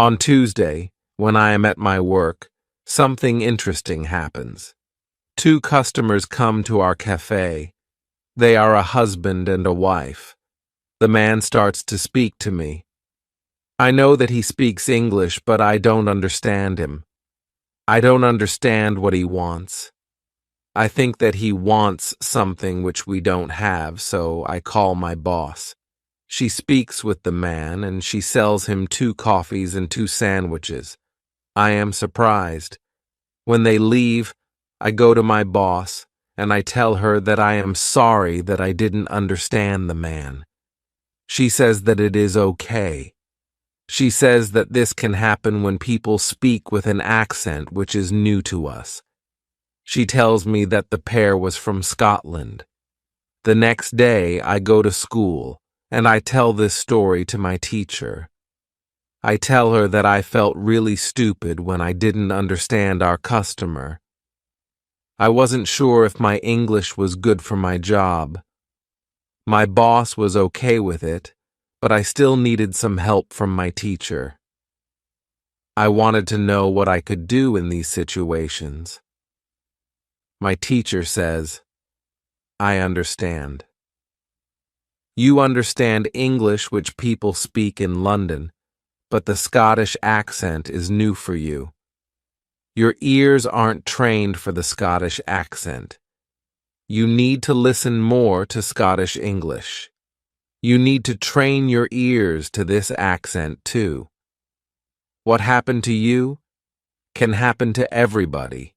On Tuesday, when I am at my work, something interesting happens. Two customers come to our cafe. They are a husband and a wife. The man starts to speak to me. I know that he speaks English, but I don't understand him. I don't understand what he wants. I think that he wants something which we don't have, so I call my boss. She speaks with the man, and she sells him 2 coffees and 2 sandwiches. I am surprised. When they leave, I go to my boss, and I tell her that I am sorry that I didn't understand the man. She says that it is okay. She says that this can happen when people speak with an accent which is new to us. She tells me that the pair was from Scotland. The next day, I go to school, and I tell this story to my teacher. I tell her that I felt really stupid when I didn't understand our customer. I wasn't sure if my English was good for my job. My boss was okay with it, but I still needed some help from my teacher. I wanted to know what I could do in these situations. My teacher says, I understand. You understand English which people speak in London, but the Scottish accent is new for you. Your ears aren't trained for the Scottish accent. You need to listen more to Scottish English. You need to train your ears to this accent too. What happened to you can happen to everybody.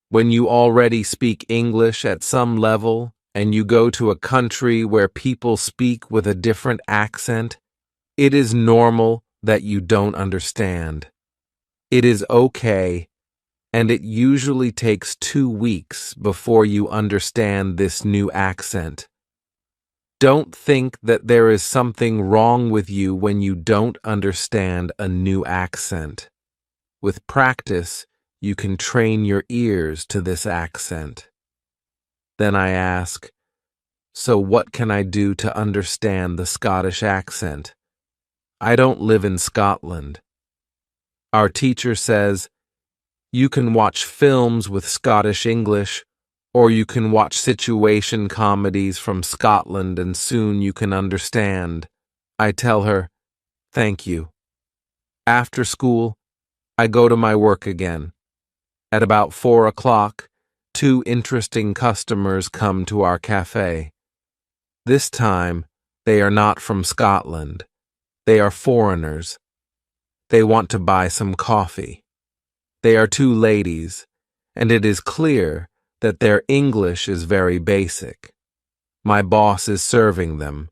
When you already speak English at some level and you go to a country where people speak with a different accent, it is normal that you don't understand. It is okay, and it usually takes 2 weeks before you understand this new accent. Don't think that there is something wrong with you when you don't understand a new accent. With practice, you can train your ears to this accent. Then I ask, so what can I do to understand the Scottish accent? I don't live in Scotland. Our teacher says, you can watch films with Scottish English, or you can watch situation comedies from Scotland and soon you can understand. I tell her, thank you. After school, I go to my work again. At about 4 o'clock, 2 interesting customers come to our cafe. This time, they are not from Scotland. They are foreigners. They want to buy some coffee. They are 2 ladies, and it is clear that their English is very basic. My boss is serving them.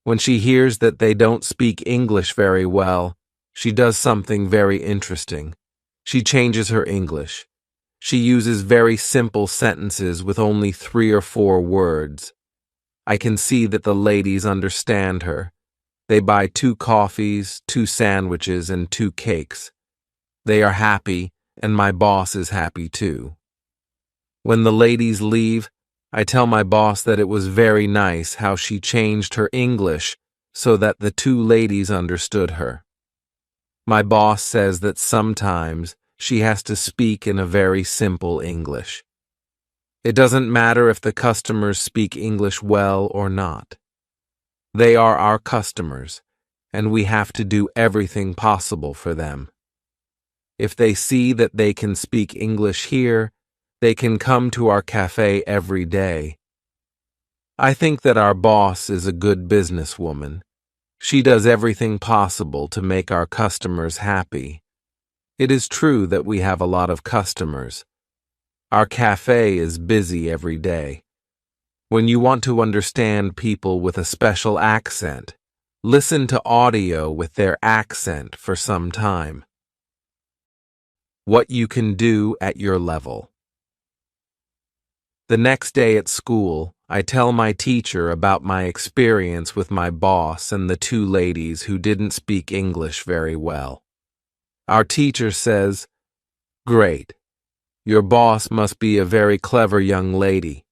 When she hears that they don't speak English very well, she does something very interesting. She changes her English. She uses very simple sentences with only 3 or 4 words. I can see that the ladies understand her. They buy 2 coffees, 2 sandwiches, and 2 cakes. They are happy, and my boss is happy too. When the ladies leave, I tell my boss that it was very nice how she changed her English so that the 2 ladies understood her. My boss says that sometimes she has to speak in a very simple English. It doesn't matter if the customers speak English well or not. They are our customers, and we have to do everything possible for them. If they see that they can speak English here, they can come to our cafe every day. I think that our boss is a good businesswoman. She does everything possible to make our customers happy. It is true that we have a lot of customers. Our cafe is busy every day. When you want to understand people with a special accent, listen to audio with their accent for some time. What you can do at your level. The next day at school, I tell my teacher about my experience with my boss and the 2 ladies who didn't speak English very well. Our teacher says, "Great. Your boss must be a very clever young lady.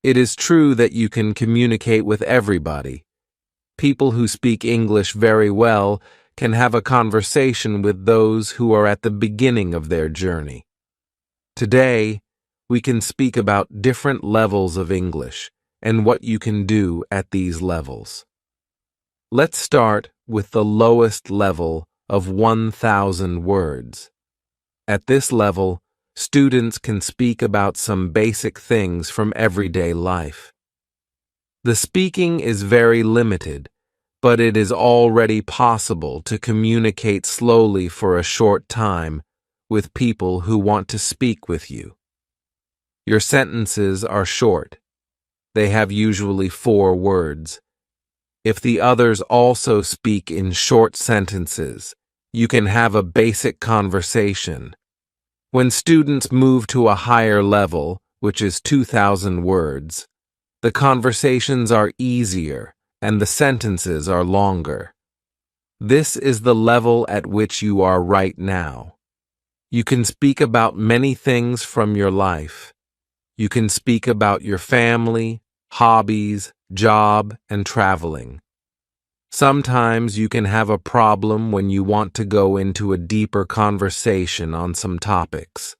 It is true that you can communicate with everybody. People who speak English very well can have a conversation with those who are at the beginning of their journey. Today, we can speak about different levels of English and what you can do at these levels. Let's start with the lowest level of 1,000 words. At this level, students can speak about some basic things from everyday life. The speaking is very limited, but it is already possible to communicate slowly for a short time with people who want to speak with you. Your sentences are short. They have usually 4 words. If the others also speak in short sentences, you can have a basic conversation. When students move to a higher level, which is 2,000 words, the conversations are easier and the sentences are longer. This is the level at which you are right now. You can speak about many things from your life. You can speak about your family, hobbies, job, and traveling. Sometimes you can have a problem when you want to go into a deeper conversation on some topics.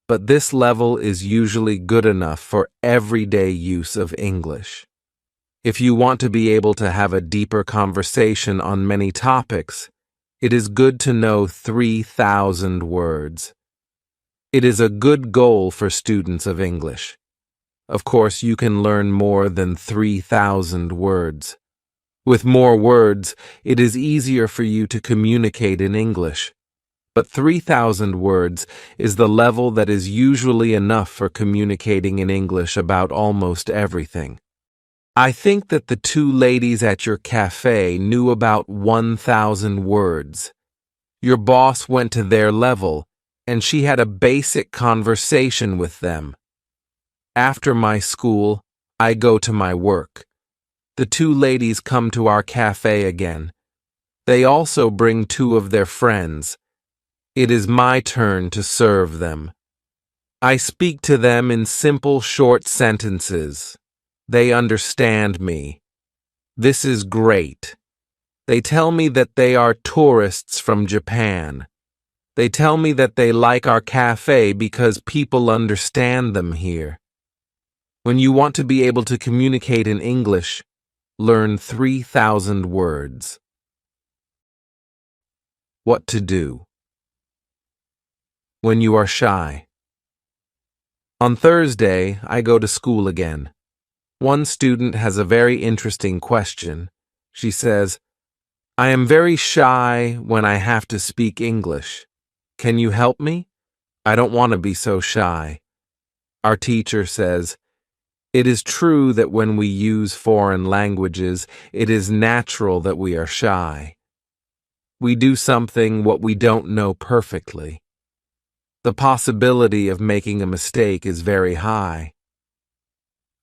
But this level is usually good enough for everyday use of English. If you want to be able to have a deeper conversation on many topics, it is good to know 3,000 words. It is a good goal for students of English. Of course, you can learn more than 3,000 words. With more words, it is easier for you to communicate in English. But 3,000 words is the level that is usually enough for communicating in English about almost everything. I think that the 2 ladies at your cafe knew about 1,000 words. Your boss went to their level, and she had a basic conversation with them. After my school, I go to my work. The 2 ladies come to our cafe again. They also bring 2 of their friends. It is my turn to serve them. I speak to them in simple, short sentences. They understand me. This is great. They tell me that they are tourists from Japan. They tell me that they like our cafe because people understand them here. When you want to be able to communicate in English, learn 3,000 words. What to do when you are shy. On Thursday, I go to school again. One student has a very interesting question. She says, "I am very shy when I have to speak English. Can you help me? I don't want to be so shy." Our teacher says, "It is true that when we use foreign languages, it is natural that we are shy. We do something what we don't know perfectly. The possibility of making a mistake is very high.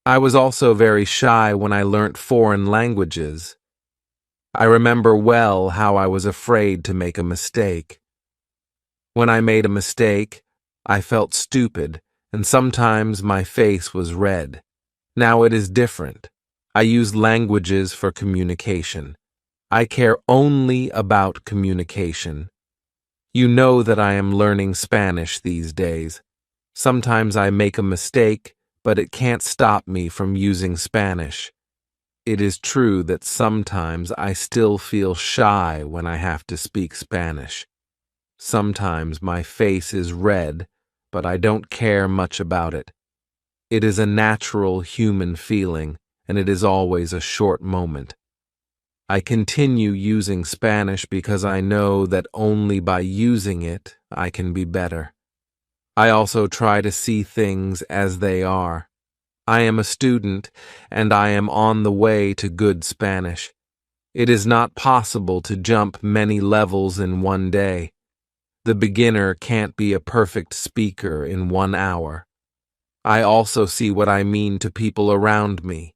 I was also very shy when I learnt foreign languages. I remember well how I was afraid to make a mistake. When I made a mistake, I felt stupid, and sometimes my face was red. Now it is different. I use languages for communication. I care only about communication. You know that I am learning Spanish these days. Sometimes I make a mistake, but it can't stop me from using Spanish. It is true that sometimes I still feel shy when I have to speak Spanish. Sometimes my face is red, but I don't care much about it. It is a natural human feeling, and it is always a short moment. I continue using Spanish because I know that only by using it I can be better. I also try to see things as they are. I am a student, and I am on the way to good Spanish. It is not possible to jump many levels in one day. The beginner can't be a perfect speaker in 1 hour. I also see what I mean to people around me.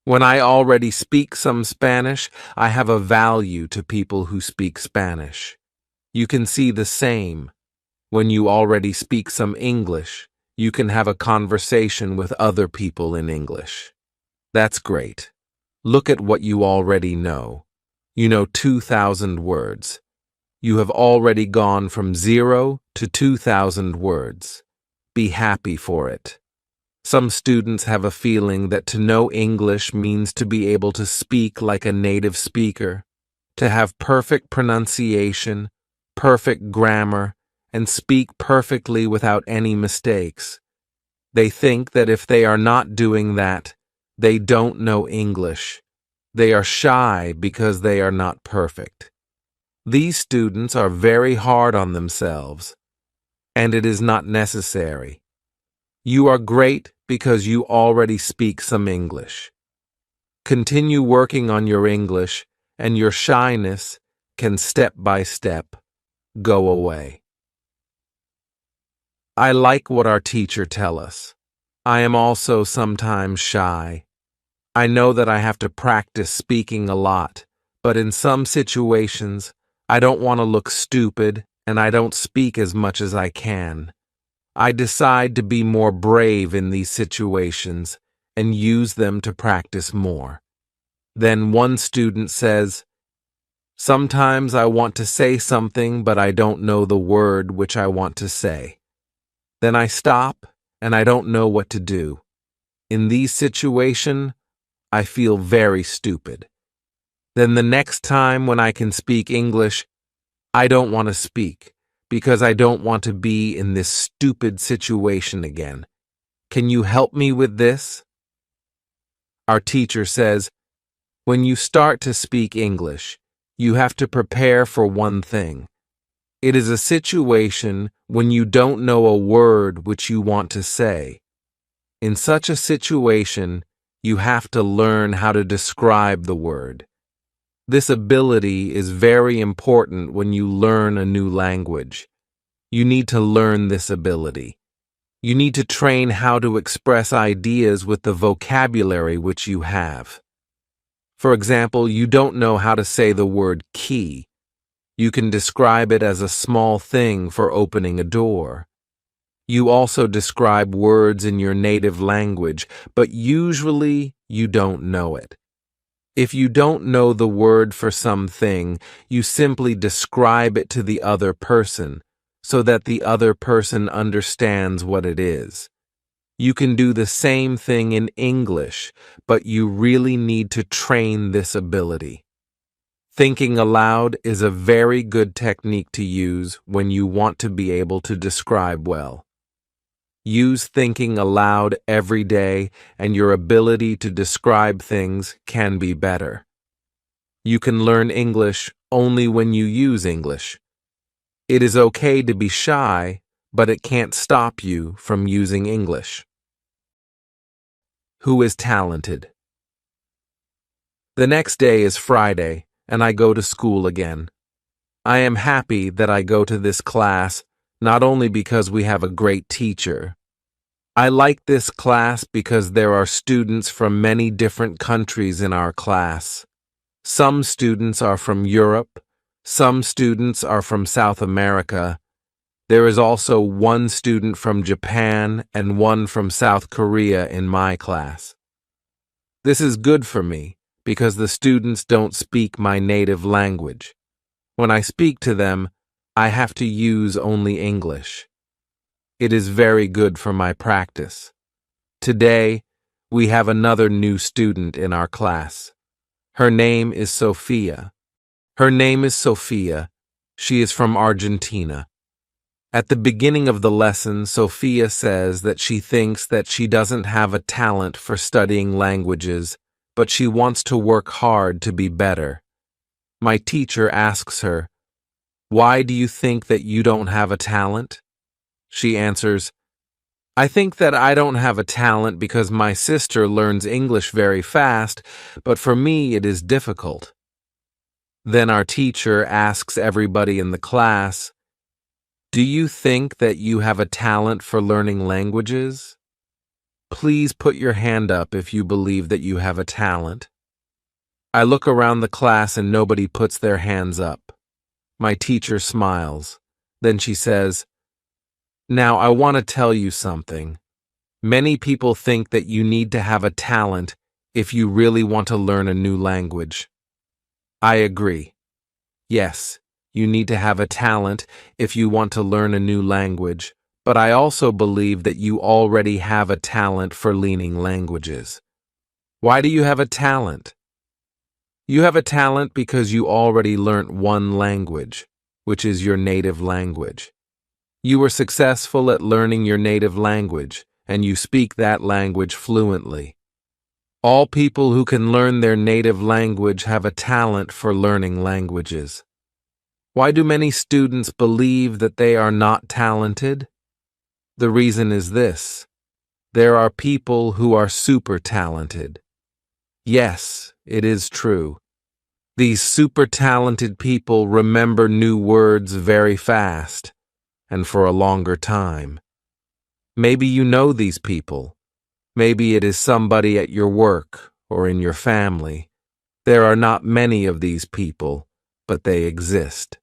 When I already speak some Spanish, I have a value to people who speak Spanish. You can see the same. When you already speak some English, you can have a conversation with other people in English. That's great. Look at what you already know. You know 2,000 words. You have already gone from 0 to 2,000 words. Be happy for it. Some students have a feeling that to know English means to be able to speak like a native speaker, to have perfect pronunciation, perfect grammar, and speak perfectly without any mistakes. They think that if they are not doing that, they don't know English. They are shy because they are not perfect. These students are very hard on themselves, and it is not necessary. You are great because you already speak some English. Continue working on your English, and your shyness can step by step go away. I like what our teacher tells us. I am also sometimes shy. I know that I have to practice speaking a lot, but in some situations, I don't want to look stupid and I don't speak as much as I can. I decide to be more brave in these situations and use them to practice more. Then one student says, "Sometimes I want to say something, but I don't know the word which I want to say." Then I stop and I don't know what to do. In these situations, I feel very stupid. Then the next time when I can speak English, I don't want to speak because I don't want to be in this stupid situation again. Can you help me with this? Our teacher says, when you start to speak English, you have to prepare for one thing. It is a situation when you don't know a word which you want to say. In such a situation, you have to learn how to describe the word. This ability is very important when you learn a new language. You need to learn this ability. You need to train how to express ideas with the vocabulary which you have. For example, you don't know how to say the word key. You can describe it as a small thing for opening a door. You also describe words in your native language, but usually you don't know it. If you don't know the word for something, you simply describe it to the other person so that the other person understands what it is. You can do the same thing in English, but you really need to train this ability. Thinking aloud is a very good technique to use when you want to be able to describe well. Use thinking aloud every day, and your ability to describe things can be better. You can learn English only when you use English. It is okay to be shy, but it can't stop you from using English. Who is talented? The next day is Friday, and I go to school again. I am happy that I go to this class, not only because we have a great teacher. I like this class because there are students from many different countries in our class. Some students are from Europe, some students are from South America. There is also one student from Japan and one from South Korea in my class. This is good for me because the students don't speak my native language. When I speak to them, I have to use only English. It is very good for my practice. Today, we have another new student in our class. Her name is Sophia. She is from Argentina. At the beginning of the lesson, Sophia says that she thinks that she doesn't have a talent for studying languages, but she wants to work hard to be better. My teacher asks her, "Why do you think that you don't have a talent?" She answers, "I think that I don't have a talent because my sister learns English very fast, but for me it is difficult." Then our teacher asks everybody in the class, "Do you think that you have a talent for learning languages? Please put your hand up if you believe that you have a talent." I look around the class and nobody puts their hands up. My teacher smiles. Then she says, "Now I want to tell you something. Many people think that you need to have a talent if you really want to learn a new language. I agree. Yes, you need to have a talent if you want to learn a new language, but I also believe that you already have a talent for learning languages. Why do you have a talent? You have a talent because you already learnt one language, which is your native language. You were successful at learning your native language, and you speak that language fluently. All people who can learn their native language have a talent for learning languages. Why do many students believe that they are not talented? The reason is this: there are people who are super talented. Yes, it is true. These super talented people remember new words very fast and for a longer time. Maybe you know these people. Maybe it is somebody at your work or in your family. There are not many of these people, but they exist.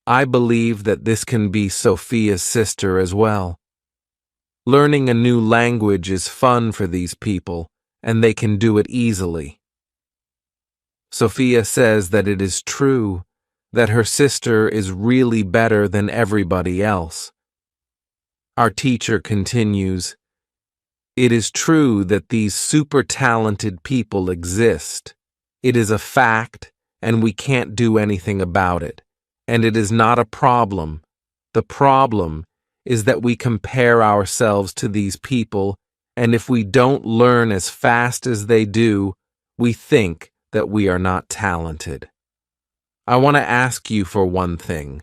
I believe that this can be Sophia's sister as well. Learning a new language is fun for these people, and they can do it easily. Sophia says that it is true that her sister is really better than everybody else. Our teacher continues, "It is true that these super talented people exist. It is a fact, and we can't do anything about it. And it is not a problem. The problem is that we compare ourselves to these people, and if we don't learn as fast as they do, we think that we are not talented." I want to ask you for one thing.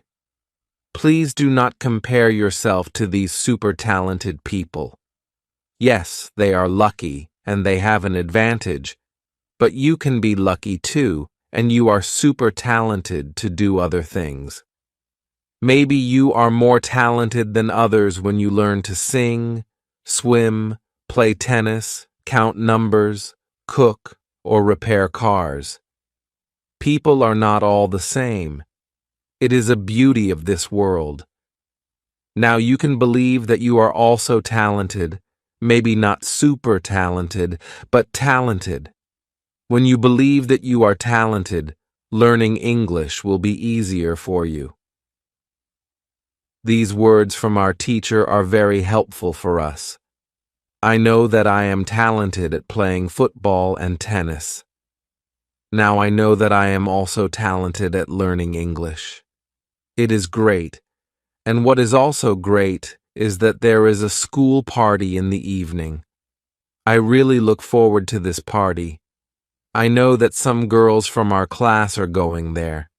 Please do not compare yourself to these super talented people. Yes, they are lucky and they have an advantage, but you can be lucky too, and you are super talented to do other things. Maybe you are more talented than others when you learn to sing, swim, play tennis, count numbers, cook, or repair cars. People are not all the same. It is a beauty of this world. Now you can believe that you are also talented, maybe not super talented, but talented. When you believe that you are talented, learning English will be easier for you. These words from our teacher are very helpful for us. I know that I am talented at playing football and tennis. Now I know that I am also talented at learning English. It is great. And what is also great is that there is a school party in the evening. I really look forward to this party. I know that some girls from our class are going there.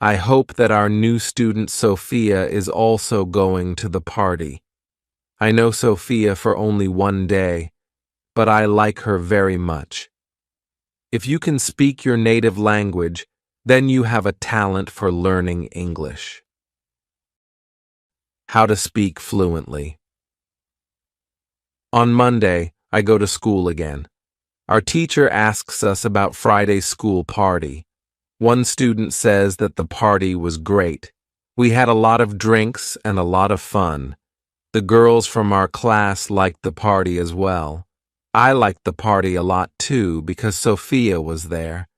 I hope that our new student Sophia is also going to the party. I know Sophia for only one day, but I like her very much. If you can speak your native language, then you have a talent for learning English. How to speak fluently. On Monday, I go to school again. Our teacher asks us about Friday's school party. One student says that the party was great. We had a lot of drinks and a lot of fun. The girls from our class liked the party as well. I liked the party a lot too because Sophia was there.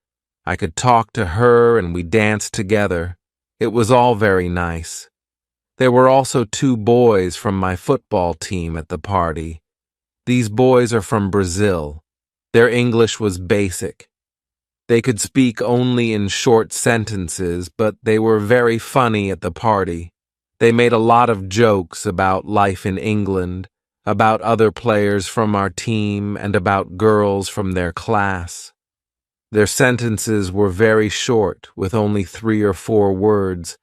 I could talk to her and we danced together. It was all very nice. There were also 2 boys from my football team at the party. These boys are from Brazil. Their English was basic. They could speak only in short sentences, but they were very funny at the party. They made a lot of jokes about life in England, about other players from our team, and about girls from their class. Their sentences were very short, with only 3 or 4 words,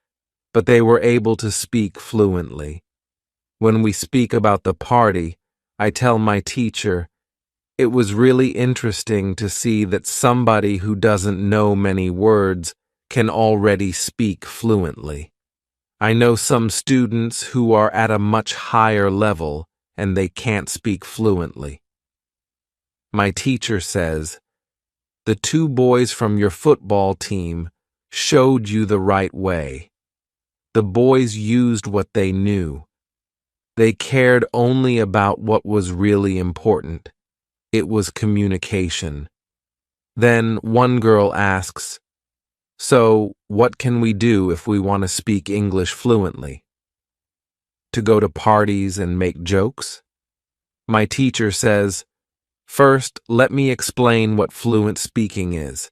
but they were able to speak fluently. When we speak about the party, I tell my teacher, it was really interesting to see that somebody who doesn't know many words can already speak fluently. I know some students who are at a much higher level and they can't speak fluently. My teacher says, the 2 boys from your football team showed you the right way. The boys used what they knew. They cared only about what was really important. It was communication. Then one girl asks, So, what can we do if we want to speak English fluently? To go to parties and make jokes? My teacher says, first, let me explain what fluent speaking is.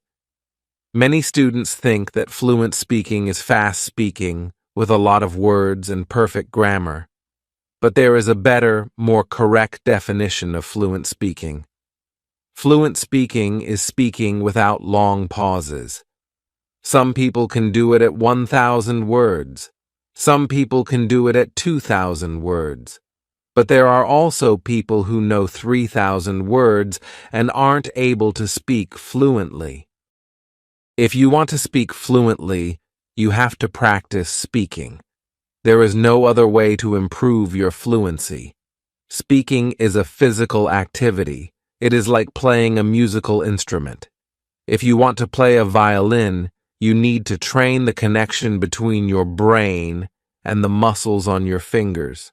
Many students think that fluent speaking is fast speaking with a lot of words and perfect grammar. But there is a better, more correct definition of fluent speaking. Fluent speaking is speaking without long pauses. Some people can do it at 1,000 words. Some people can do it at 2,000 words. But there are also people who know 3,000 words and aren't able to speak fluently. If you want to speak fluently, you have to practice speaking. There is no other way to improve your fluency. Speaking is a physical activity. It is like playing a musical instrument. If you want to play a violin, you need to train the connection between your brain and the muscles on your fingers.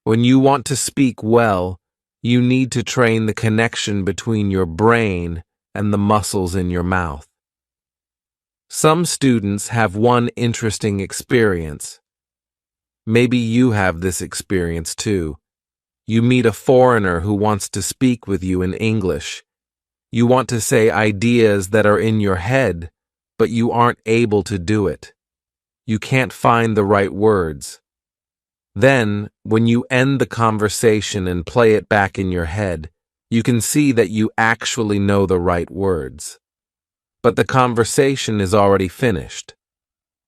When you want to speak well, you need to train the connection between your brain and the muscles in your mouth. Some students have one interesting experience. Maybe you have this experience too. You meet a foreigner who wants to speak with you in English. You want to say ideas that are in your head, but you aren't able to do it. You can't find the right words. Then, when you end the conversation and play it back in your head, you can see that you actually know the right words. But the conversation is already finished.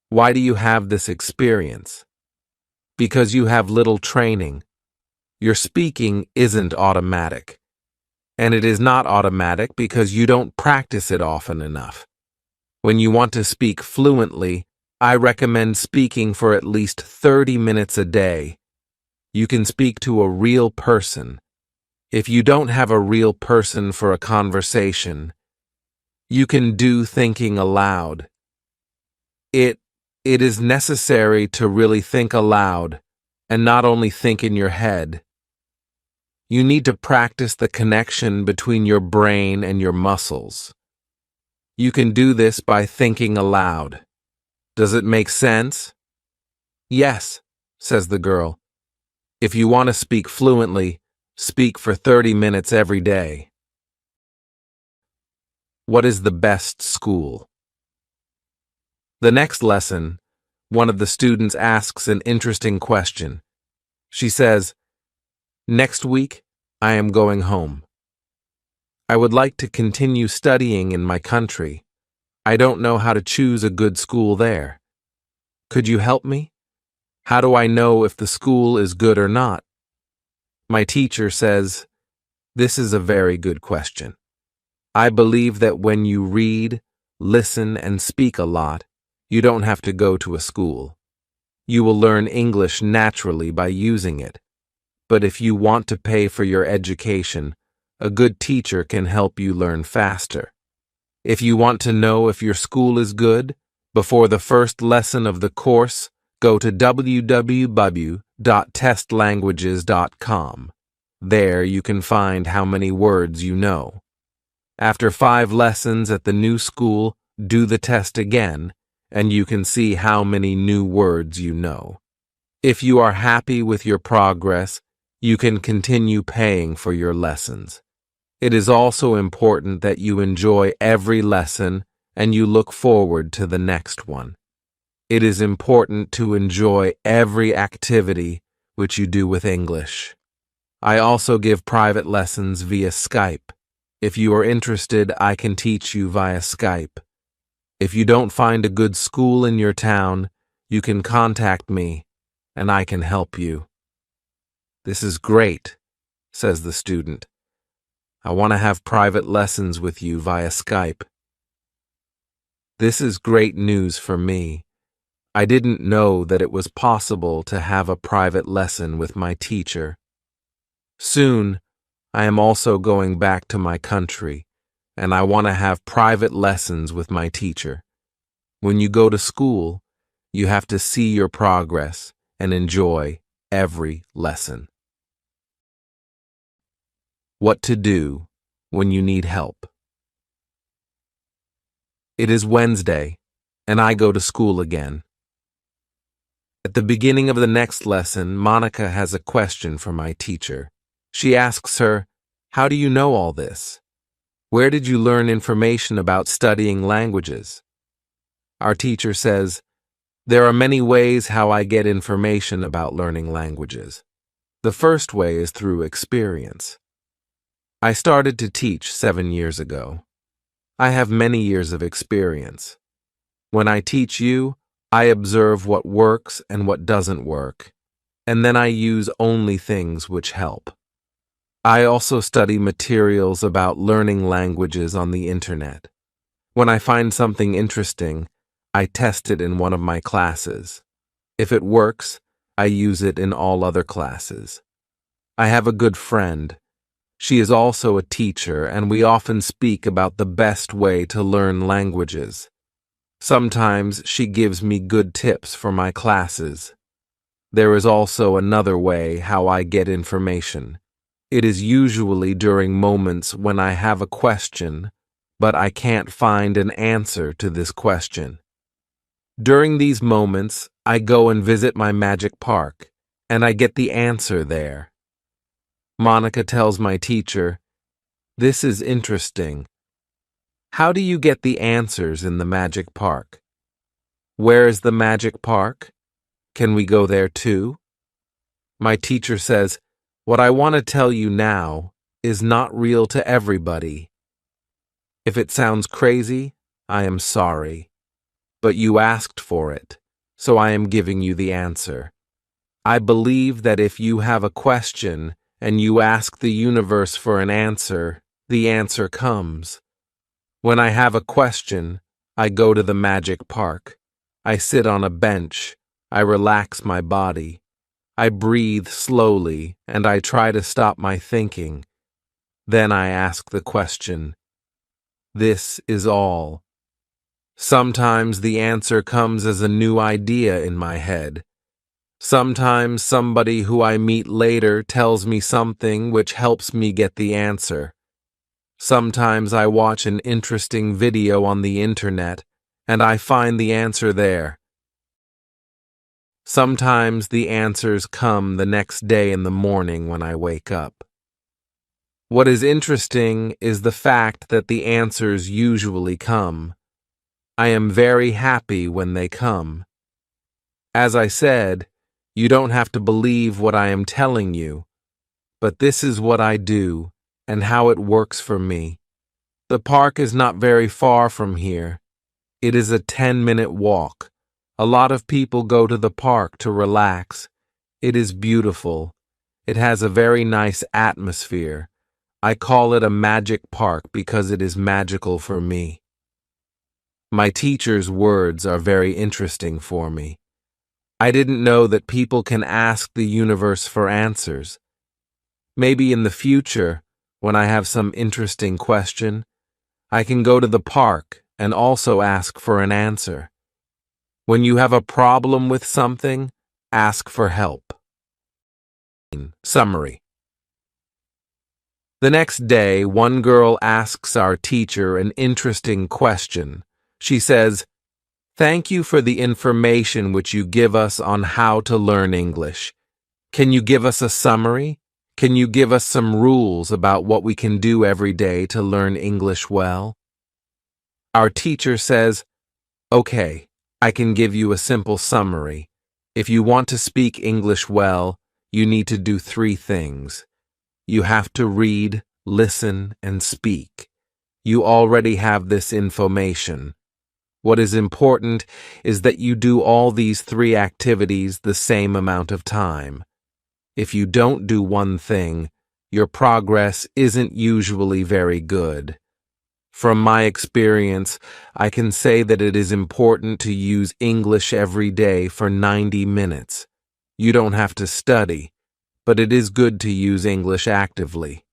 Why do you have this experience? Because you have little training. Your speaking isn't automatic. And it is not automatic because you don't practice it often enough. When you want to speak fluently, I recommend speaking for at least 30 minutes a day. You can speak to a real person. If you don't have a real person for a conversation, you can do thinking aloud. It is necessary to really think aloud and not only think in your head. You need to practice the connection between your brain and your muscles. You can do this by thinking aloud. Does it make sense? Yes, says the girl. If you want to speak fluently, speak for 30 minutes every day. What is the best school? The next lesson, one of the students asks an interesting question. She says, next week, I am going home. I would like to continue studying in my country. I don't know how to choose a good school there. Could you help me? How do I know if the school is good or not? My teacher says, this is a very good question. I believe that when you read, listen, and speak a lot, you don't have to go to a school. You will learn English naturally by using it. But if you want to pay for your education, a good teacher can help you learn faster. If you want to know if your school is good, before the first lesson of the course, go to www.testlanguages.com. There you can find how many words you know. After 5 lessons at the new school, do the test again, and you can see how many new words you know. If you are happy with your progress, you can continue paying for your lessons. It is also important that you enjoy every lesson and you look forward to the next one. It is important to enjoy every activity which you do with English. I also give private lessons via Skype. If you are interested, I can teach you via Skype. If you don't find a good school in your town, you can contact me and I can help you. This is great, says the student. I want to have private lessons with you via Skype. This is great news for me. I didn't know that it was possible to have a private lesson with my teacher. Soon, I am also going back to my country, and I want to have private lessons with my teacher. When you go to school, you have to see your progress and enjoy every lesson. What to do when you need help. It is Wednesday, and I go to school again. At the beginning of the next lesson, Monica has a question for my teacher. She asks her, "How do you know all this? Where did you learn information about studying languages?" Our teacher says, "There are many ways how I get information about learning languages. The first way is through experience. I started to teach 7 years ago. I have many years of experience. When I teach you, I observe what works and what doesn't work, and then I use only things which help. I also study materials about learning languages on the internet. When I find something interesting, I test it in one of my classes. If it works, I use it in all other classes. I have a good friend. She is also a teacher, and we often speak about the best way to learn languages. Sometimes she gives me good tips for my classes. There is also another way how I get information. It is usually during moments when I have a question, but I can't find an answer to this question. During these moments, I go and visit my magic park, and I get the answer there." Monica tells my teacher, "This is interesting. How do you get the answers in the magic park? Where is the magic park? Can we go there too?" My teacher says, "What I want to tell you now is not real to everybody. If it sounds crazy, I am sorry. But you asked for it, so I am giving you the answer. I believe that if you have a question and you ask the universe for an answer, the answer comes. When I have a question, I go to the magic park. I sit on a bench. I relax my body. I breathe slowly, and I try to stop my thinking. Then I ask the question. This is all. Sometimes the answer comes as a new idea in my head. Sometimes somebody who I meet later tells me something which helps me get the answer. Sometimes I watch an interesting video on the internet, and I find the answer there. Sometimes the answers come the next day in the morning when I wake up. What is interesting is the fact that the answers usually come. I am very happy when they come. As I said, you don't have to believe what I am telling you, but this is what I do and how it works for me. The park is not very far from here. It is a 10-minute walk. A lot of people go to the park to relax. It is beautiful. It has a very nice atmosphere. I call it a magic park because it is magical for me. My teacher's words are very interesting for me. I didn't know that people can ask the universe for answers. Maybe in the future, when I have some interesting question, I can go to the park and also ask for an answer. When you have a problem with something, ask for help. Summary. The next day, one girl asks our teacher an interesting question. She says, "Thank you for the information which you give us on how to learn English. Can you give us a summary? Can you give us some rules about what we can do every day to learn English well?" Our teacher says, "Okay, I can give you a simple summary. If you want to speak English well, you need to do 3 things. You have to read, listen, and speak. You already have this information. What is important is that you do all these 3 activities the same amount of time. If you don't do one thing, your progress isn't usually very good. From my experience, I can say that it is important to use English every day for 90 minutes. You don't have to study, but it is good to use English actively.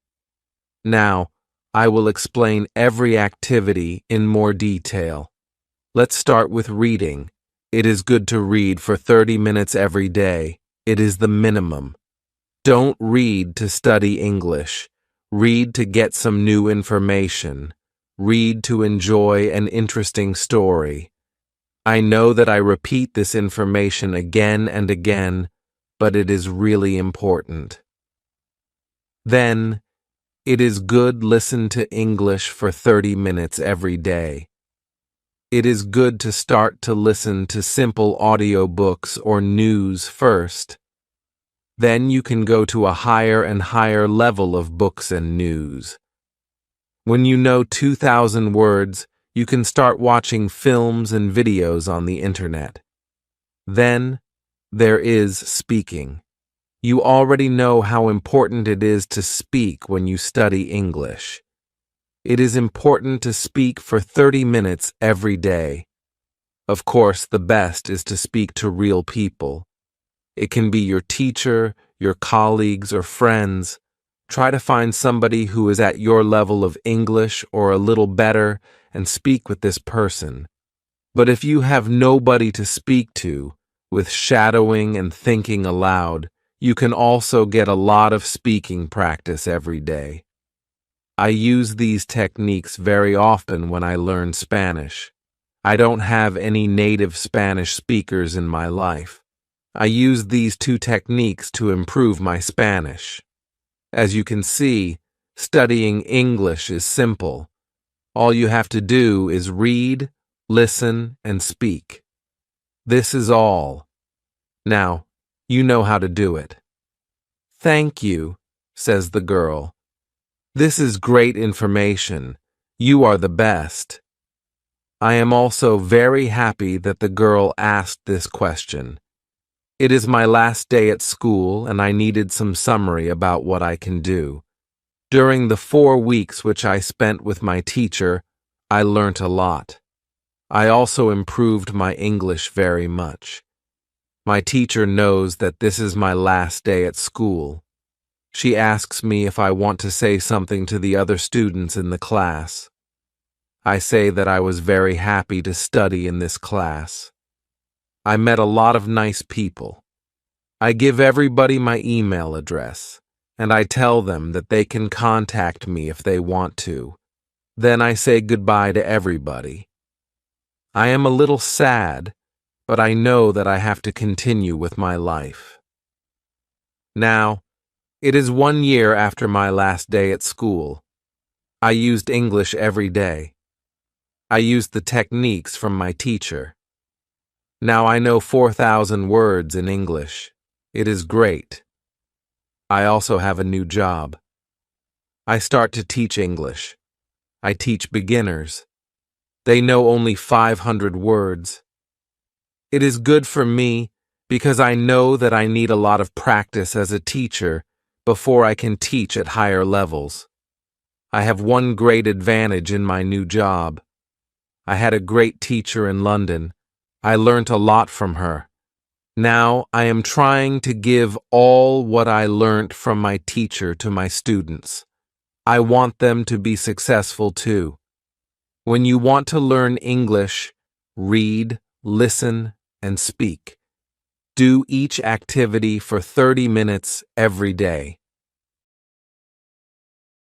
Now, I will explain every activity in more detail. Let's start with reading. It is good to read for 30 minutes every day. It is the minimum. Don't read to study English. Read to get some new information. Read to enjoy an interesting story. I know that I repeat this information again and again, but it is really important. Then, it is good listen to English for 30 minutes every day. It is good to start to listen to simple audiobooks or news first. Then you can go to a higher and higher level of books and news. When you know 2,000 words, you can start watching films and videos on the internet. Then, there is speaking. You already know how important it is to speak when you study English. It is important to speak for 30 minutes every day. Of course, the best is to speak to real people. It can be your teacher, your colleagues, or friends. Try to find somebody who is at your level of English or a little better and speak with this person. But if you have nobody to speak to, with shadowing and thinking aloud, you can also get a lot of speaking practice every day. I use these techniques very often when I learn Spanish. I don't have any native Spanish speakers in my life. I use these two techniques to improve my Spanish. As you can see, studying English is simple. All you have to do is read, listen, and speak. This is all. Now, you know how to do it. Thank you, says the girl. This is great information. You are the best. I am also very happy that the girl asked this question. It is my last day at school and I needed some summary about what I can do. During the 4 weeks which I spent with my teacher, I learnt a lot. I also improved my English very much. My teacher knows that this is my last day at school. She asks me if I want to say something to the other students in the class. I say that I was very happy to study in this class. I met a lot of nice people. I give everybody my email address, and I tell them that they can contact me if they want to. Then I say goodbye to everybody. I am a little sad, but I know that I have to continue with my life. Now, it is 1 year after my last day at school. I used English every day. I used the techniques from my teacher. Now I know 4,000 words in English. It is great. I also have a new job. I start to teach English. I teach beginners. They know only 500 words. It is good for me because I know that I need a lot of practice as a teacher before I can teach at higher levels. I have one great advantage in my new job. I had a great teacher in London. I learnt a lot from her. Now I am trying to give all what I learnt from my teacher to my students. I want them to be successful too. When you want to learn English, read, listen, and speak. Do each activity for 30 minutes every day.